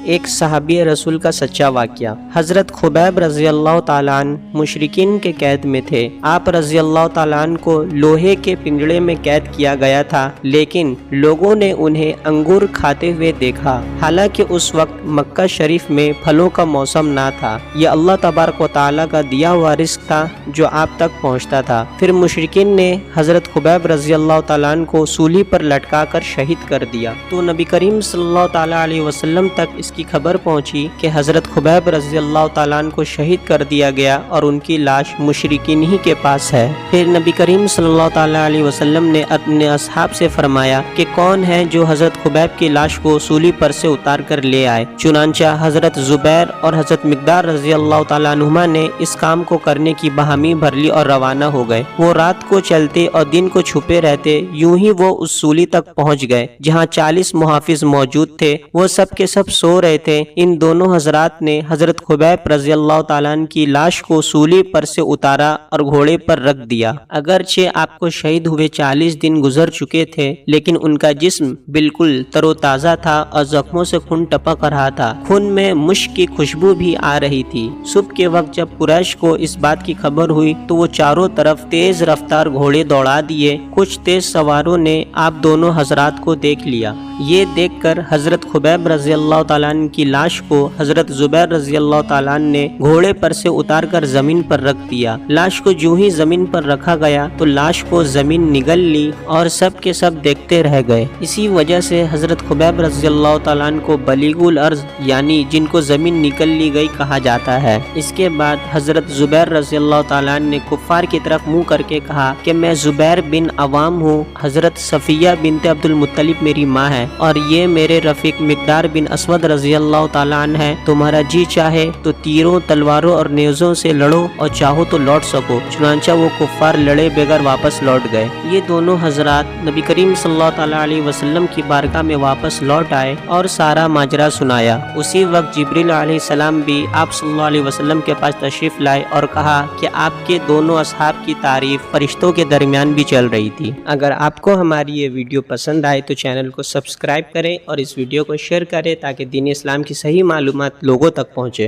ایک صحابی رسول کا سچا واقعہ۔ حضرت خبیب رضی اللہ تعالیٰ عنہ مشرکین کے قید میں تھے۔ آپ رضی اللہ تعالیٰ عنہ کو لوہے کے پنجرے میں قید کیا گیا تھا، لیکن لوگوں نے انہیں انگور کھاتے ہوئے دیکھا، حالانکہ اس وقت مکہ شریف میں پھلوں کا موسم نہ تھا۔ یہ اللہ تبارک و تعالیٰ کا دیا ہوا رزق تھا جو آپ تک پہنچتا تھا۔ پھر مشرکین نے حضرت خبیب رضی اللہ تعالیٰ عنہ کو سولی پر لٹکا کر شہید کر دیا، تو نبی کریم صلی اللہ تعالیٰ علیہ وسلم تک اس کی خبر پہنچی کہ حضرت خبیب رضی اللہ تعالیٰ عنہ کو شہید کر دیا گیا اور ان کی لاش مشرکین ہی کے پاس ہے۔ پھر نبی کریم صلی اللہ تعالیٰ علیہ وسلم نے اپنے اصحاب سے فرمایا کہ کون ہے جو حضرت خبیب کی لاش کو سولی پر سے اتار کر لے آئے۔ چنانچہ حضرت زبیر اور حضرت مقدار رضی اللہ تعالیٰ عنہما نے اس کام کو کرنے کی بہامی بھر لی اور روانہ ہو گئے۔ وہ رات کو چلتے اور دن کو چھپے رہتے، یوں ہی وہ اس سولی تک پہنچ گئے جہاں 40 محافظ موجود تھے۔ وہ سب کے سب سو رہے تھے۔ ان دونوں حضرات نے حضرت خبیب رضی اللہ تعالیٰ عنہ کی لاش کو سولی پر سے اتارا اور گھوڑے پر رکھ دیا۔ اگرچہ آپ کو شہید ہوئے 40 دن گزر چکے تھے، لیکن ان کا جسم بالکل تر و تازہ تھا اور زخموں سے خون ٹپک رہا تھا۔ خون میں مشک کی خوشبو بھی آ رہی تھی۔ صبح کے وقت جب قریش کو اس بات کی خبر ہوئی تو وہ چاروں طرف تیز رفتار گھوڑے دوڑا دیے۔ کچھ تیز سواروں نے آپ دونوں حضرات کو دیکھ لیا۔ یہ دیکھ کر حضرت خبیب رضی اللہ تعالیٰ عنہ کی لاش کو حضرت زبیر رضی اللہ تعالیٰ عنہ نے گھوڑے پر سے اتار کر زمین پر رکھ دیا۔ لاش کو جو ہی زمین پر رکھا گیا تو لاش کو زمین نگل لی اور سب کے سب دیکھتے رہ گئے۔ اسی وجہ سے حضرت خبیب رضی اللہ تعالیٰ عنہ کو بلیغ الارض یعنی جن کو زمین نکل لی گئی کہا جاتا ہے۔ اس کے بعد حضرت زبیر رضی اللہ تعالیٰ عنہ نے کفار کی طرف منہ کر کے کہا کہ میں زبیر بن عوام ہوں، حضرت صفیہ بنت عبد المطلب میری ماں ہے اور یہ میرے رفیق مقدار بن اسود رضی اللہ تعالیٰ عنہ ہے۔ تمہارا جی چاہے تو تیروں، تلواروں اور نیزوں سے لڑو اور چاہو تو لوٹ سکو۔ چنانچہ وہ کفار لڑے بغیر واپس لوٹ گئے۔ یہ دونوں حضرات نبی کریم صلی اللہ تعالیٰ علیہ وسلم کی بارگاہ میں واپس لوٹ آئے اور سارا ماجرا سنایا۔ اسی وقت جبریل علیہ السلام بھی آپ صلی اللہ علیہ وسلم کے پاس تشریف لائے اور کہا کہ آپ کے دونوں اصحاب کی تعریف فرشتوں کے درمیان بھی چل رہی تھی۔ اگر آپ کو ہماری یہ ویڈیو پسند آئے تو چینل کو سبسکرائب کریں اور اس ویڈیو کو شیئر کریں تاکہ دین اسلام کی صحیح معلومات لوگوں تک پہنچے۔